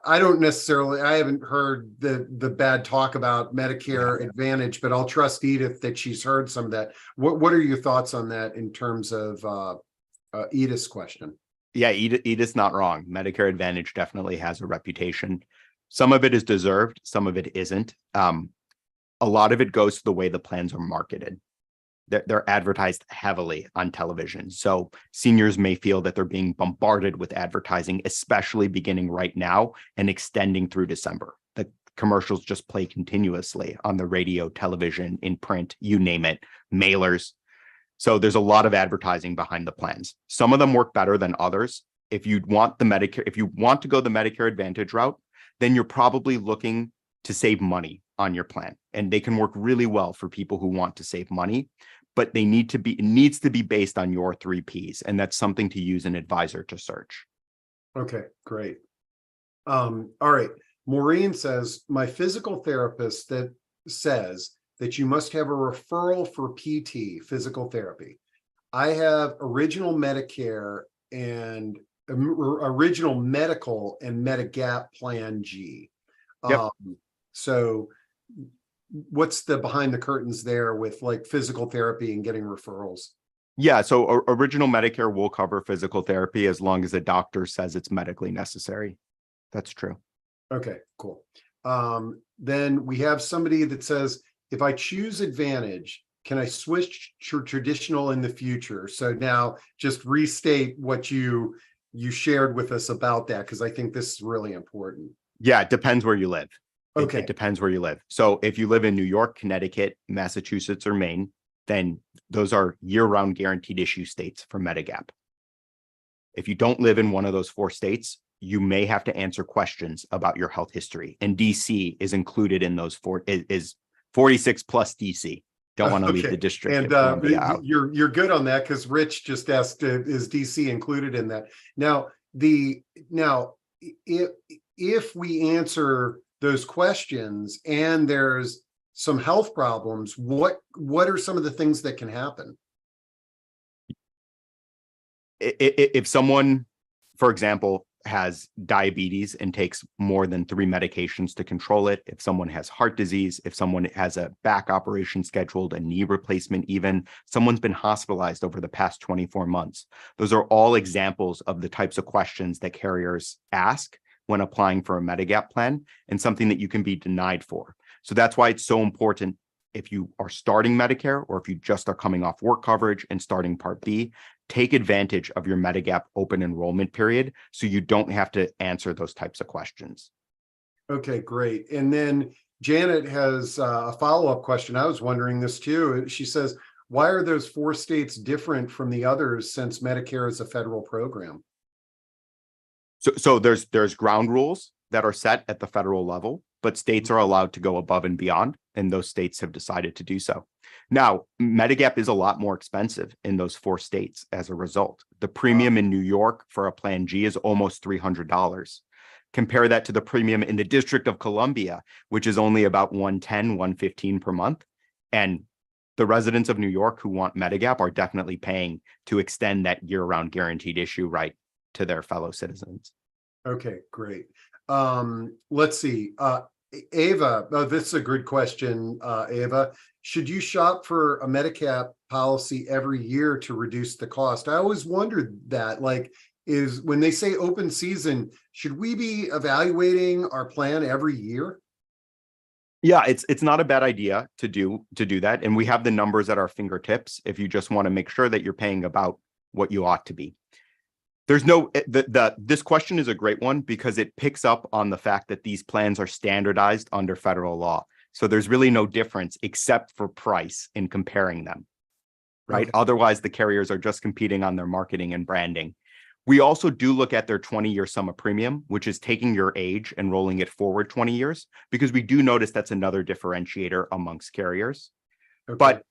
Speaker 1: I don't necessarily, I haven't heard the bad talk about Medicare Advantage, but I'll trust Edith that she's heard some of that. What are your thoughts on that in terms of Edith's question?
Speaker 2: Yeah, Edith's not wrong. Medicare Advantage definitely has a reputation. Some of it is deserved, some of it isn't. A lot of it goes to the way the plans are marketed. They're advertised heavily on television. So seniors may feel that they're being bombarded with advertising, especially beginning right now and extending through December. The commercials just play continuously on the radio, television, in print, you name it, mailers. So there's a lot of advertising behind the plans. Some of them work better than others. If you want to go the Medicare Advantage route, then you're probably looking to save money on your plan. And they can work really well for people who want to save money, but it needs to be based on your 3 Ps. And that's something to use an advisor to search. Okay,
Speaker 1: great. All right. Maureen says, my physical therapist that says that you must have a referral for PT, physical therapy. I have original Medicare and original medical and Medigap Plan G.
Speaker 2: Yep.
Speaker 1: So what's the behind the curtains there with like physical therapy and getting referrals?
Speaker 2: Yeah, so original Medicare will cover physical therapy as long as the doctor says it's medically necessary. That's true.
Speaker 1: Okay, cool. Then we have somebody that says, if I choose Advantage, can I switch to traditional in the future? So now just restate what you shared with us about that, because I think this is really important.
Speaker 2: Yeah, it depends where you live.
Speaker 1: Okay.
Speaker 2: It depends where you live. So if you live in New York, Connecticut, Massachusetts, or Maine, then those are year-round guaranteed issue states for Medigap. If you don't live in one of those 4 states, you may have to answer questions about your health history. And DC is included in those 4, is 46 plus DC. Don't want to leave the district.
Speaker 1: And you're good on that, because Rich just asked, is DC included in that? Now, if we answer those questions and there's some health problems, what are some of the things that can happen?
Speaker 2: If someone, for example, has diabetes and takes more than 3 medications to control it, if someone has heart disease, if someone has a back operation scheduled, a knee replacement, even someone's been hospitalized over the past 24 months, those are all examples of the types of questions that carriers ask when applying for a Medigap plan, and something that you can be denied for. So that's why it's so important, if you are starting Medicare or if you just are coming off work coverage and starting Part B, take advantage of your Medigap open enrollment period so you don't have to answer those types of questions.
Speaker 1: Okay, great. And then Janet has a follow-up question. I was wondering this too. She says, why are those 4 states different from the others since Medicare is a federal program?
Speaker 2: So there's ground rules that are set at the federal level, but states are allowed to go above and beyond, and those states have decided to do so. Now, Medigap is a lot more expensive in those 4 states as a result. The premium in New York for a Plan G is almost $300. Compare that to the premium in the District of Columbia, which is only about $110, $115 per month. And the residents of New York who want Medigap are definitely paying to extend that year-round guaranteed issue right to their fellow citizens.
Speaker 1: Okay, great. Let's see. Ava, this is a good question, Ava. Should you shop for a Medigap policy every year to reduce the cost? I always wondered that, like, is when they say open season, should we be evaluating our plan every year?
Speaker 2: Yeah, it's not a bad idea to do that. And we have the numbers at our fingertips if you just want to make sure that you're paying about what you ought to be. There's no, this question is a great one because it picks up on the fact that these plans are standardized under federal law. So there's really no difference except for price in comparing them, right? Okay. Otherwise, the carriers are just competing on their marketing and branding. We also do look at their 20-year sum of premium, which is taking your age and rolling it forward 20 years, because we do notice that's another differentiator amongst carriers. Okay. But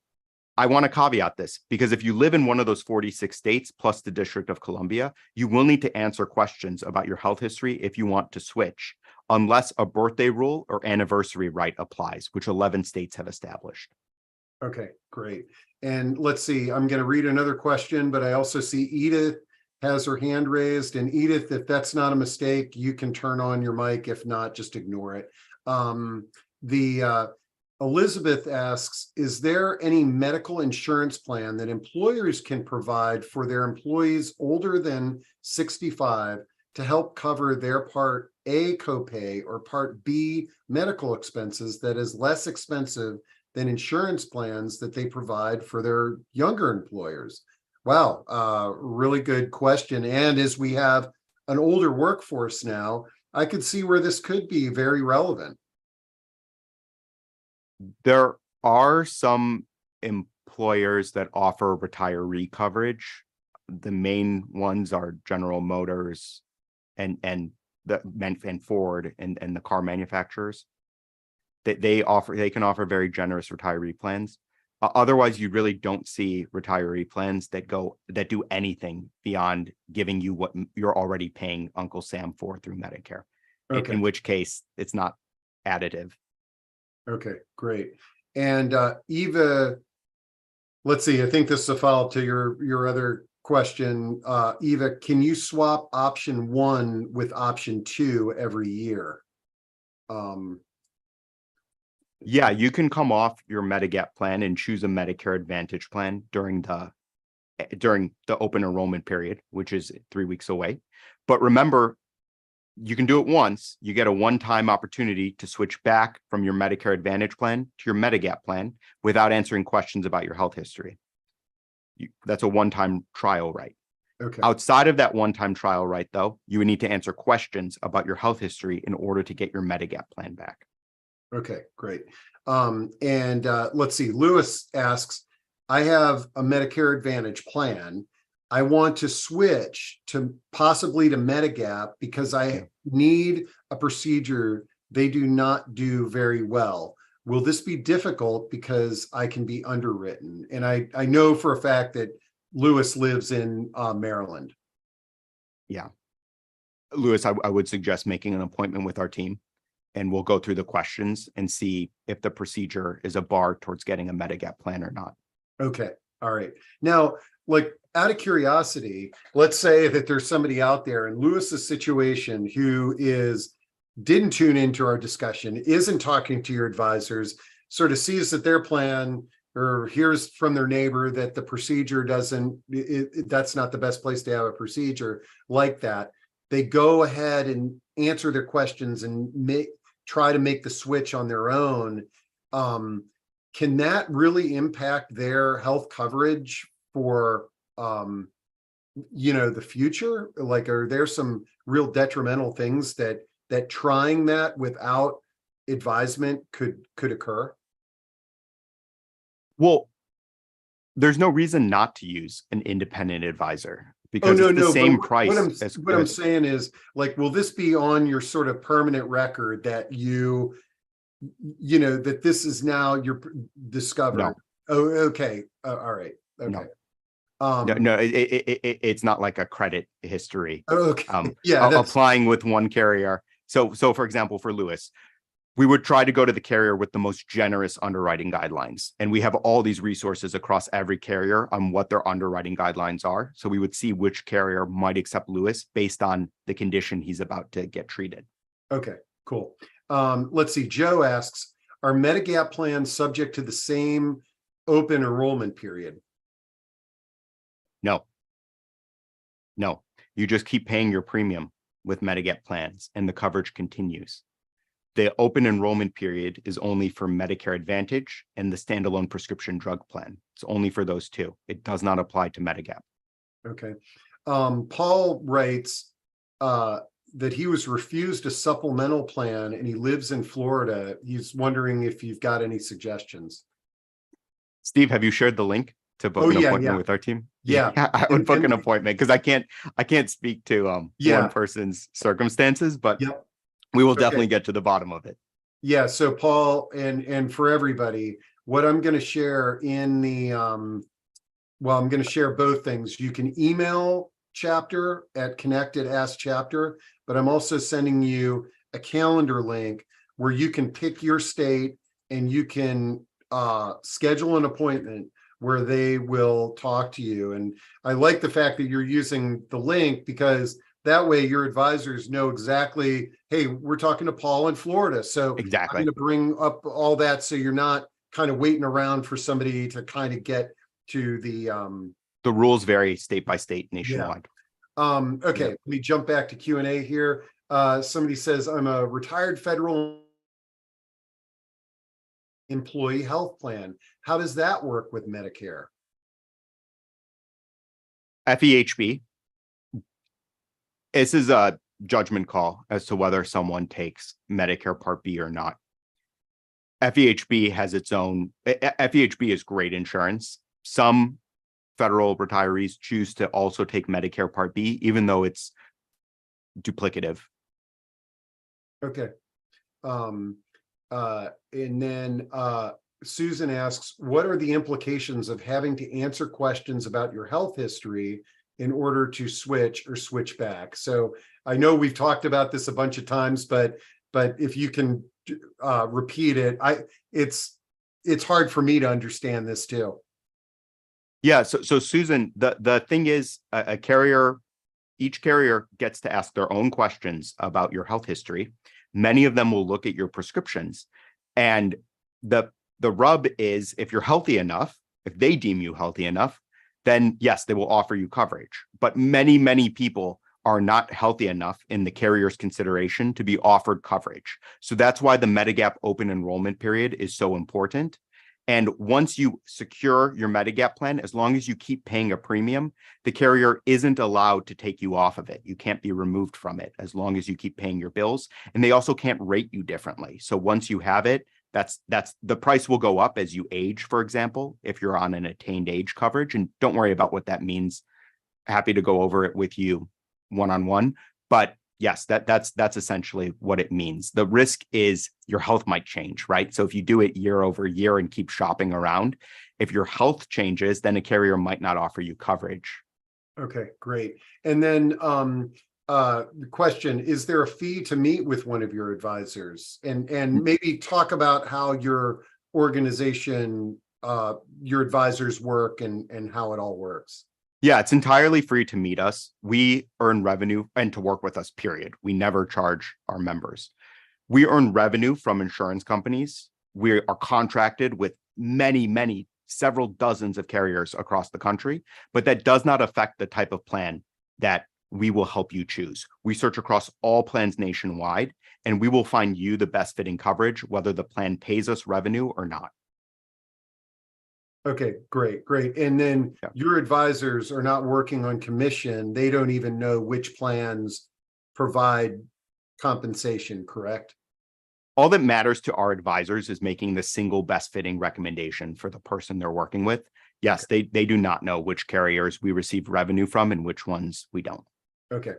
Speaker 2: I want to caveat this, because if you live in one of those 46 states plus the District of Columbia, you will need to answer questions about your health history if you want to switch, unless a birthday rule or anniversary right applies, which 11 states have established.
Speaker 1: Okay, great. And let's see, I'm going to read another question, but I also see Edith has her hand raised. And Edith, if that's not a mistake, you can turn on your mic. If not, just ignore it. The Elizabeth asks, is there any medical insurance plan that employers can provide for their employees older than 65 to help cover their Part A copay or Part B medical expenses that is less expensive than insurance plans that they provide for their younger employers? Wow, really good question. And as we have an older workforce now, I could see where this could be very relevant.
Speaker 2: There are some employers that offer retiree coverage. The main ones are General Motors and Ford and the car manufacturers. They can offer very generous retiree plans. Otherwise, you really don't see retiree plans that do anything beyond giving you what you're already paying Uncle Sam for through Medicare.
Speaker 1: Okay.
Speaker 2: In which case, it's not additive.
Speaker 1: Okay, great. And Eva, let's see, I think this is a follow-up to your other question. Eva, can you swap option 1 with option 2 every year?
Speaker 2: Yeah, you can come off your Medigap plan and choose a Medicare Advantage plan during the open enrollment period, which is 3 weeks away. But remember, you can do it once. You get a one-time opportunity to switch back from your Medicare Advantage plan to your Medigap plan without answering questions about your health history. That's a one-time trial right.
Speaker 1: Okay.
Speaker 2: Outside of that one-time trial right, though, you would need to answer questions about your health history in order to get your Medigap plan back.
Speaker 1: Okay, great. And let's see, Lewis asks, I have a Medicare Advantage plan. I want to switch to possibly to Medigap because I need a procedure they do not do very well. Will this be difficult because I can be underwritten? And I know for a fact that Lewis lives in Maryland.
Speaker 2: Yeah. Lewis, I would suggest making an appointment with our team, and we'll go through the questions and see if the procedure is a bar towards getting a Medigap plan or not.
Speaker 1: Okay. All right. Now, like, out of curiosity, let's say that there's somebody out there in Lewis's situation who didn't tune into our discussion, isn't talking to your advisors, sort of sees that their plan or hears from their neighbor that the procedure that's not the best place to have a procedure like that. They go ahead and answer their questions and try to make the switch on their own. Can that really impact their health coverage for the future? Like, are there some real detrimental things that trying that without advisement could occur?
Speaker 2: Well, there's no reason not to use an independent advisor because it's the same price.
Speaker 1: What I'm saying is, like, will this be on your sort of permanent record that that this is now you're discovered?
Speaker 2: No.
Speaker 1: Oh, okay. All right. Okay.
Speaker 2: No, it's not like a credit history.
Speaker 1: Okay.
Speaker 2: Applying with one carrier. So for example, for Lewis, we would try to go to the carrier with the most generous underwriting guidelines. And we have all these resources across every carrier on what their underwriting guidelines are. So we would see which carrier might accept Lewis based on the condition he's about to get treated.
Speaker 1: Okay, cool. Let's see. Joe asks, are Medigap plans subject to the same open enrollment period?
Speaker 2: No, you just keep paying your premium with Medigap plans and the coverage continues. The open enrollment period is only for Medicare Advantage and the standalone prescription drug plan. It's only for those two. It does not apply to Medigap.
Speaker 1: Okay. Paul writes that he was refused a supplemental plan and he lives in Florida. He's wondering if you've got any suggestions.
Speaker 2: Steve, have you shared the link to book an appointment with our team?
Speaker 1: Yeah.
Speaker 2: I would book an appointment because I can't speak to one person's circumstances, but we will definitely get to the bottom of it.
Speaker 1: Yeah. So Paul, and for everybody, what I'm going to share in the I'm going to share both things. You can email Chapter at Connected Chapter, but I'm also sending you a calendar link where you can pick your state and you can schedule an appointment where they will talk to you. And I like the fact that you're using the link, because that way your advisors know exactly, hey, we're talking to Paul in Florida. So
Speaker 2: Exactly.
Speaker 1: I'm going to bring up all that, so you're not kind of waiting around for somebody to kind of get to
Speaker 2: the rules vary state by state nationwide.
Speaker 1: Okay, Let me jump back to Q&A here. Somebody says, I'm a retired federal employee health plan. How does that work with Medicare?
Speaker 2: FEHB. This is a judgment call as to whether someone takes Medicare Part B or not. FEHB has its own, FEHB is great insurance. Some federal retirees choose to also take Medicare Part B, even though it's duplicative.
Speaker 1: Okay. And then Susan asks, what are the implications of having to answer questions about your health history in order to switch or switch back? So I know we've talked about this a bunch of times, but if you can repeat it, it's hard for me to understand this too.
Speaker 2: Yeah. So Susan, the thing is, each carrier gets to ask their own questions about your health history. Many of them will look at your prescriptions, and the rub is, if you're healthy enough, if they deem you healthy enough, then yes, they will offer you coverage. But many people are not healthy enough in the carrier's consideration to be offered coverage. So that's why the Medigap open enrollment period is so important. And once you secure your Medigap plan, as long as you keep paying a premium, the carrier isn't allowed to take you off of it. You can't be removed from it as long as you keep paying your bills. And they also can't rate you differently. So once you have it, that's the price will go up as you age, for example, if you're on an attained age coverage. And don't worry about what that means. Happy to go over it with you one-on-one. But yes, that's essentially what it means. The risk is your health might change, right? So if you do it year over year and keep shopping around, if your health changes, then a carrier might not offer you coverage.
Speaker 1: Okay, great. And then the question, is there a fee to meet with one of your advisors? And maybe talk about how your organization, your advisors work and how it all works.
Speaker 2: Yeah, it's entirely free to meet us. We earn revenue and to work with us, period. We never charge our members. We earn revenue from insurance companies. We are contracted with several dozens of carriers across the country, but that does not affect the type of plan that we will help you choose. We search across all plans nationwide, and we will find you the best fitting coverage, whether the plan pays us revenue or not.
Speaker 1: Okay, great. And then your advisors are not working on commission. They don't even know which plans provide compensation, correct?
Speaker 2: All that matters to our advisors is making the single best fitting recommendation for the person they're working with. Yes, they do not know which carriers we receive revenue from and which ones we don't.
Speaker 1: Okay.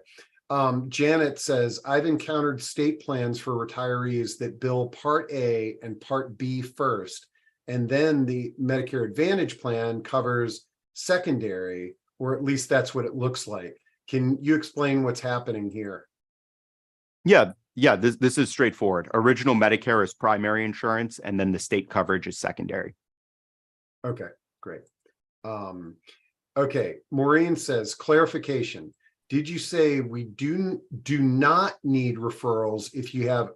Speaker 1: Janet says, I've encountered state plans for retirees that bill Part A and Part B first, and then the Medicare Advantage plan covers secondary, or at least that's what it looks like. Can you explain what's happening here?
Speaker 2: Yeah, this is straightforward. Original Medicare is primary insurance, and then the state coverage is secondary. Okay,
Speaker 1: great. Okay, Maureen says, clarification. Did you say we do not need referrals if you have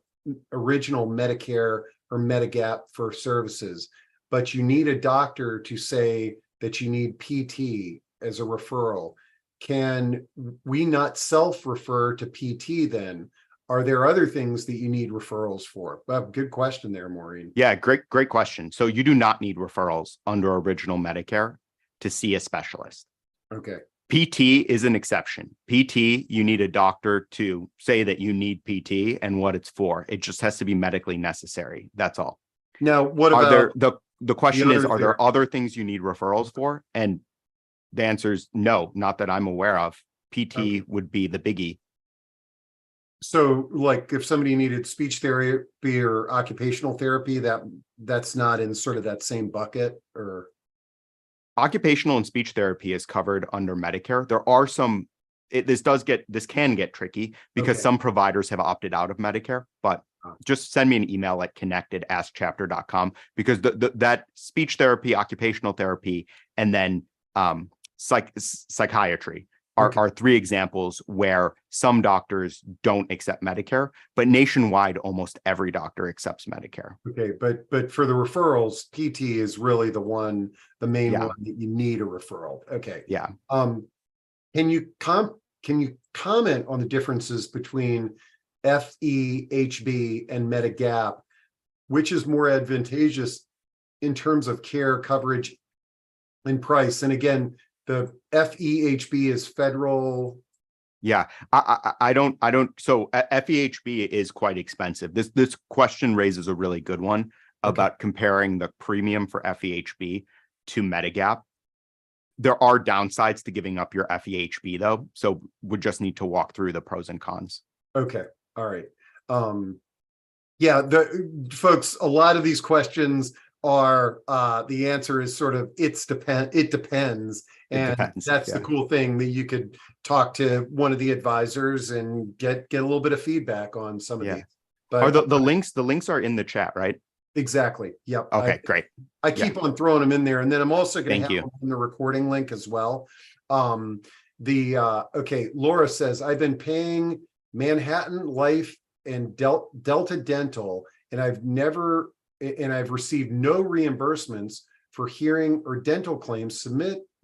Speaker 1: original Medicare or Medigap for services, but you need a doctor to say that you need PT as a referral? Can we not self-refer to PT then? Are there other things that you need referrals for? Good question there, Maureen.
Speaker 2: Yeah, great question. So you do not need referrals under original Medicare to see a specialist.
Speaker 1: Okay.
Speaker 2: PT is an exception. PT, you need a doctor to say that you need PT and what it's for. It just has to be medically necessary. That's all.
Speaker 1: Now, what about
Speaker 2: the question is, are there other things you need referrals for? And the answer is no, not that I'm aware of. PT would be the biggie.
Speaker 1: So like if somebody needed speech therapy or occupational therapy, that's not in sort of that same bucket? Or
Speaker 2: occupational and speech therapy is covered under Medicare. There are some this can get tricky because some providers have opted out of Medicare, but just send me an email at connect@askchapter.com, because that speech therapy, occupational therapy, and then psychiatry are three examples where some doctors don't accept Medicare, but nationwide, almost every doctor accepts Medicare.
Speaker 1: Okay, but for the referrals, PT is really the main one that you need a referral. Okay.
Speaker 2: Yeah.
Speaker 1: Can you comment on the differences between FEHB and Medigap? Which is more advantageous in terms of care, coverage, and price? And again, the FEHB is federal.
Speaker 2: Yeah, I don't. So FEHB is quite expensive. This question raises a really good one about comparing the premium for FEHB to Medigap. There are downsides to giving up your FEHB though, so we just need to walk through the pros and cons.
Speaker 1: Okay, all right. Yeah, folks, a lot of these questions are the answer is sort of it depends. And that's the cool thing, that you could talk to one of the advisors and get a little bit of feedback on some of these. But
Speaker 2: are the links are in the chat, right?
Speaker 1: Exactly. Yep.
Speaker 2: Okay, great.
Speaker 1: I keep on throwing them in there, and then I'm also going to have them in the recording link as well. Okay, Laura says, I've been paying Manhattan Life and Delta Dental, and I've received no reimbursements for hearing or dental claims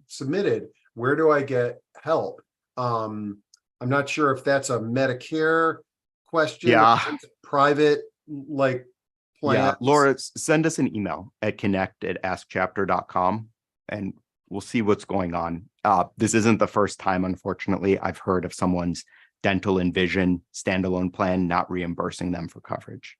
Speaker 1: submitted. Where do I get help? I'm not sure if that's a Medicare question.
Speaker 2: Yeah.
Speaker 1: Private, like, plans.
Speaker 2: Yeah, Laura, send us an email at connect@askchapter.com and we'll see what's going on. This isn't the first time, unfortunately, I've heard of someone's dental and vision standalone plan not reimbursing them for coverage.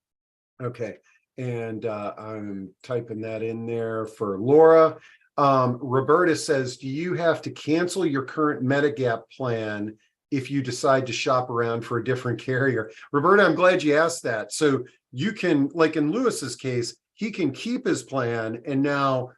Speaker 1: Okay, and I'm typing that in there for Laura. Roberta says, do you have to cancel your current Medigap plan if you decide to shop around for a different carrier? Roberta, I'm glad you asked that. So you can, like in Lewis's case, he can keep his plan and now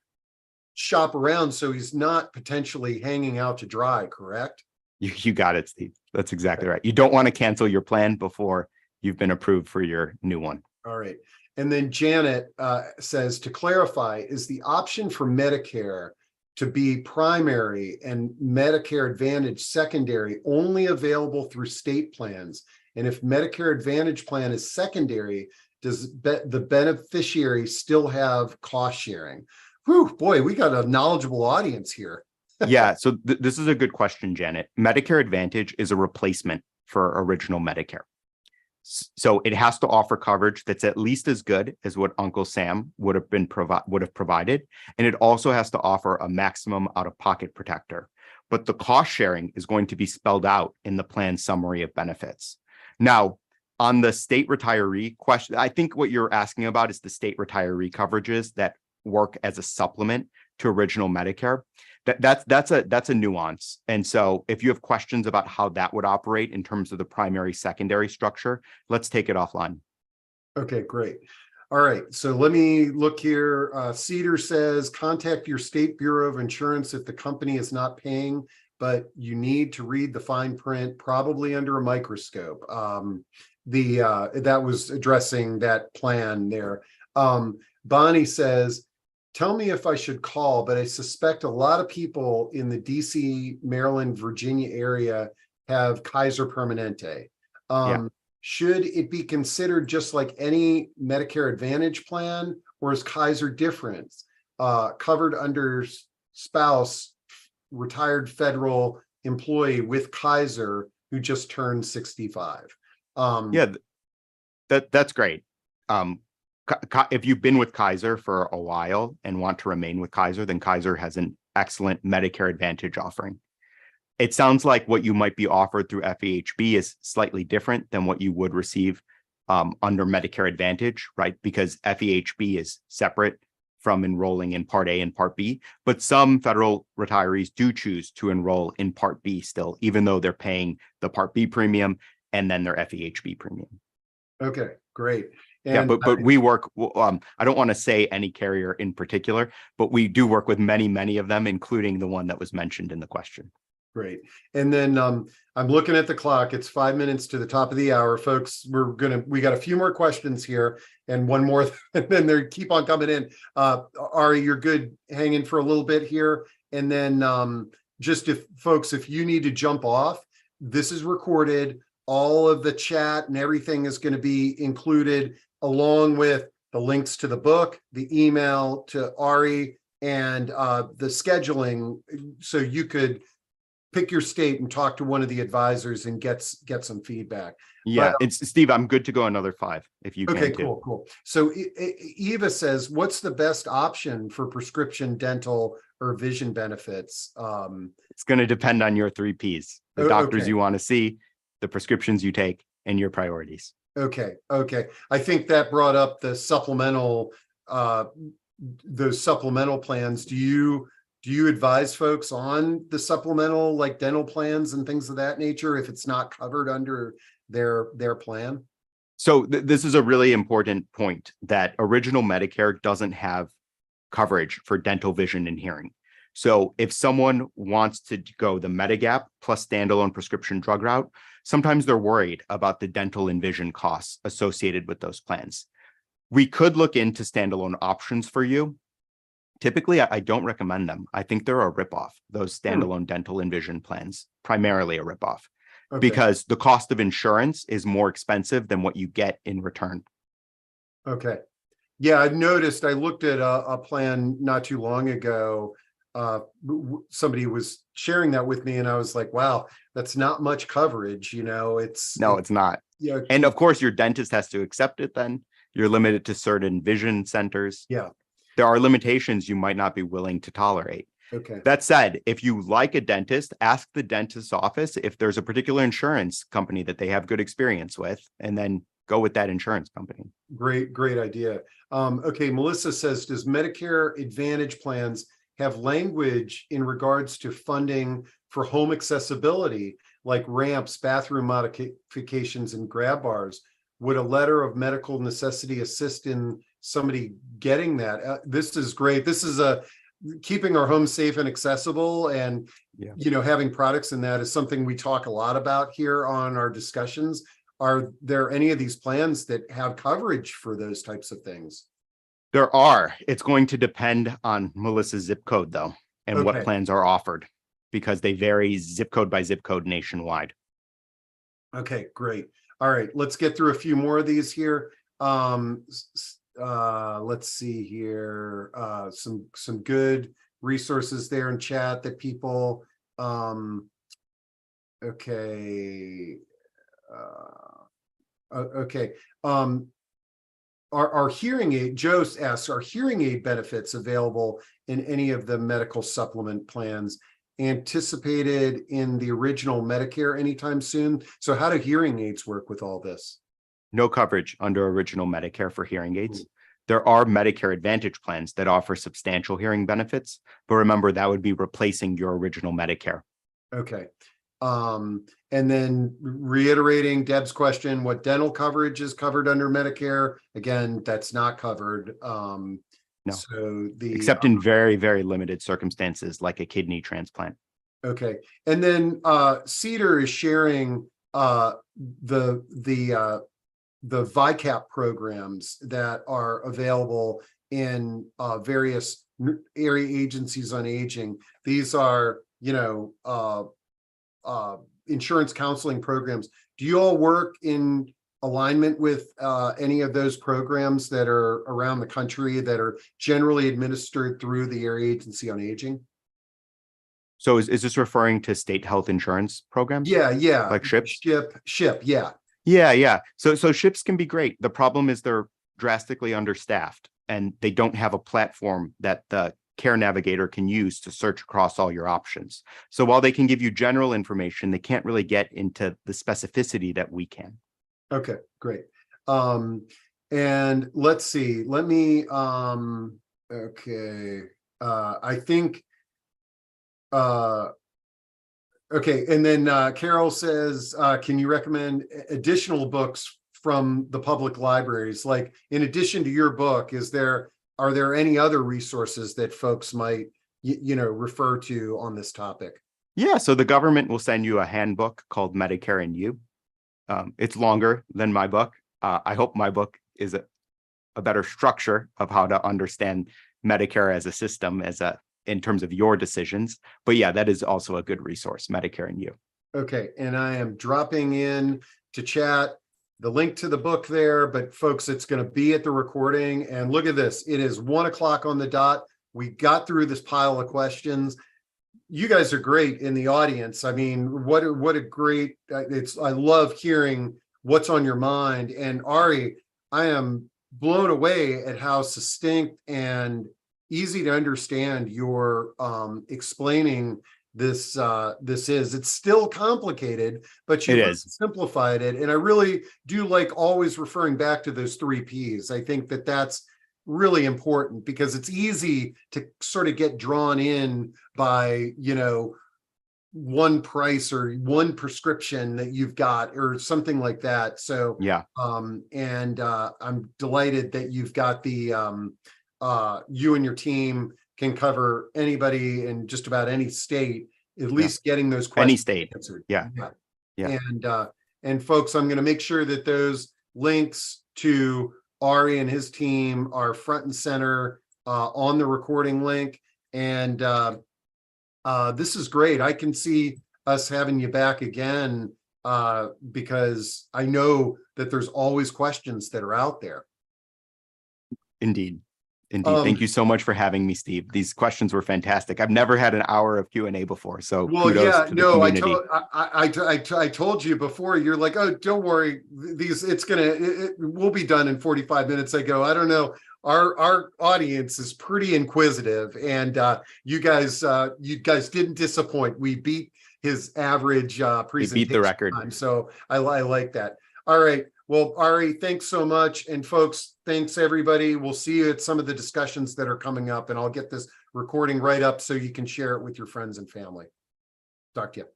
Speaker 1: shop around, so he's not potentially hanging out to dry, correct?
Speaker 2: You got it, Steve. That's exactly right. You don't want to cancel your plan before you've been approved for your new one.
Speaker 1: All right. And then Janet says, to clarify, is the option for Medicare to be primary and Medicare Advantage secondary only available through state plans? And if Medicare Advantage plan is secondary, does the beneficiary still have cost sharing? Whew, boy, we got a knowledgeable audience here.
Speaker 2: Yeah, so this is a good question, Janet. Medicare Advantage is a replacement for original Medicare. So it has to offer coverage that's at least as good as what Uncle Sam would have provided, and it also has to offer a maximum out-of-pocket protector. But the cost sharing is going to be spelled out in the plan summary of benefits. Now, on the state retiree question, I think what you're asking about is the state retiree coverages that work as a supplement to original Medicare. That's a nuance. And so if you have questions about how that would operate in terms of the primary secondary structure, let's take it offline.
Speaker 1: Okay, great. All right, so let me look here. Cedar says, contact your state Bureau of Insurance if the company is not paying, but you need to read the fine print, probably under a microscope. That was addressing that plan there. Bonnie says, tell me if I should call, but I suspect a lot of people in the DC, Maryland, Virginia area have Kaiser Permanente. Should it be considered just like any Medicare Advantage plan, or is Kaiser different? Covered under spouse, retired federal employee with Kaiser who just turned 65.
Speaker 2: Yeah, that's great. If you've been with Kaiser for a while and want to remain with Kaiser, then Kaiser has an excellent Medicare Advantage offering. It sounds like what you might be offered through FEHB is slightly different than what you would receive under Medicare Advantage, right? Because FEHB is separate from enrolling in Part A and Part B, but some federal retirees do choose to enroll in Part B still, even though they're paying the Part B premium and then their FEHB premium.
Speaker 1: Okay, great. And
Speaker 2: yeah, but we work, I don't want to say any carrier in particular, but we do work with many of them, including the one that was mentioned in the question.
Speaker 1: Great. And then I'm looking at the clock. It's 5 minutes to the top of the hour, folks. We got a few more questions here and one more, and then they keep on coming in. Ari, you're good hanging for a little bit here. And then just if you need to jump off, this is recorded. All of the chat and everything is going to be included along with the links to the book, the email to Ari, and the scheduling, so you could pick your state and talk to one of the advisors and get some feedback.
Speaker 2: Yeah, it's Steve. I'm good to go another 5 if you can.
Speaker 1: Okay, cool. So Eva says, what's the best option for prescription dental or vision benefits?
Speaker 2: It's going to depend on your 3 Ps: the doctors you want to see, the prescriptions you take, and your priorities.
Speaker 1: Okay. I think that brought up the supplemental, those supplemental plans. Do you advise folks on the supplemental, like dental plans and things of that nature, if it's not covered under their plan?
Speaker 2: So this is a really important point, that original Medicare doesn't have coverage for dental, vision, and hearing. So if someone wants to go the Medigap plus standalone prescription drug route, sometimes they're worried about the dental and vision costs associated with those plans. We could look into standalone options for you. Typically, I don't recommend them. I think they're a ripoff, those standalone dental and vision plans, primarily a ripoff, because the cost of insurance is more expensive than what you get in return.
Speaker 1: Okay. Yeah, I noticed, I looked at a plan not too long ago. Somebody was sharing that with me and I was like, wow, that's not much coverage. It's
Speaker 2: not. Yeah. And of course, your dentist has to accept it then. You're limited to certain vision centers.
Speaker 1: Yeah.
Speaker 2: There are limitations you might not be willing to tolerate.
Speaker 1: Okay.
Speaker 2: That said, if you like a dentist, ask the dentist's office if there's a particular insurance company that they have good experience with, and then go with that insurance company.
Speaker 1: Great idea. Okay, Melissa says, does Medicare Advantage plans have language in regards to funding for home accessibility, like ramps, bathroom modifications, and grab bars? Would a letter of medical necessity assist in somebody getting that? This is great. This is keeping our homes safe and accessible, and having products in that is something we talk a lot about here on our discussions. Are there any of these plans that have coverage for those types of things?
Speaker 2: There are. It's going to depend on Melissa's zip code, though, and what plans are offered, because they vary zip code by zip code nationwide. Okay,
Speaker 1: great. All right, let's get through a few more of these here. Let's see here. Some good resources there in chat that people. Okay. Are hearing aid, Joe asks, are hearing aid benefits available in any of the medical supplement plans anticipated in the original Medicare anytime soon? So how do hearing aids work with all this?
Speaker 2: No coverage under original Medicare for hearing aids. There are Medicare Advantage plans that offer substantial hearing benefits, but remember, that would be replacing your original Medicare.
Speaker 1: Okay. And then reiterating Deb's question, what dental coverage is covered under Medicare? Again, that's not covered.
Speaker 2: No,
Speaker 1: so
Speaker 2: except in very, very limited circumstances, like a kidney transplant.
Speaker 1: Okay. And then Cedar is sharing the VICAP programs that are available in various area agencies on aging. These are, insurance counseling programs. Do you all work in alignment with any of those programs that are around the country that are generally administered through the area agency on aging?
Speaker 2: So is this referring to state health insurance programs?
Speaker 1: Yeah.
Speaker 2: Like SHIP?
Speaker 1: SHIP, yeah.
Speaker 2: Yeah. So SHIPs can be great. The problem is they're drastically understaffed, and they don't have a platform that the care navigator can use to search across all your options. So while they can give you general information, they can't really get into the specificity that we can.
Speaker 1: Okay, great. And let's see, let me, I think, okay. And then Carol says, can you recommend additional books from the public libraries? Like, in addition to your book, are there any other resources that folks might, refer to on this topic?
Speaker 2: Yeah, so the government will send you a handbook called Medicare and You. It's longer than my book. I hope my book is a better structure of how to understand Medicare as a system, in terms of your decisions. But yeah, that is also a good resource, Medicare and You.
Speaker 1: Okay, and I am dropping in to chat the link to the book there, but folks, it's going to be at the recording. And look at this, it is 1 o'clock on the dot. We got through this pile of questions. You guys are great in the audience. I mean, what a great, I love hearing what's on your mind. And Ari, I am blown away at how succinct and easy to understand you're explaining this is. It's still complicated, but you simplified it. And I really do like always referring back to those 3 Ps. I think that that's really important because it's easy to sort of get drawn in by, one price or one prescription that you've got or something like that. So
Speaker 2: yeah.
Speaker 1: I'm delighted that you've got the you and your team can cover anybody in just about any state, at least getting those questions
Speaker 2: any state
Speaker 1: answered.
Speaker 2: Yeah.
Speaker 1: And folks, I'm going to make sure that those links to Ari and his team are front and center on the recording link. And this is great. I can see us having you back again because I know that there's always questions that are out there.
Speaker 2: Indeed. Thank you so much for having me, Steve. These questions were fantastic. I've never had an hour of Q&A before. So kudos to the community.
Speaker 1: I told you before, you're like, oh, don't worry. We'll be done in 45 minutes. I go, I don't know. Our audience is pretty inquisitive, and you guys didn't disappoint. We beat his average presentation.
Speaker 2: We beat the record.
Speaker 1: Time, so I like that. All right. Well, Ari, thanks so much. And folks, thanks everybody. We'll see you at some of the discussions that are coming up, and I'll get this recording right up so you can share it with your friends and family. Talk to you.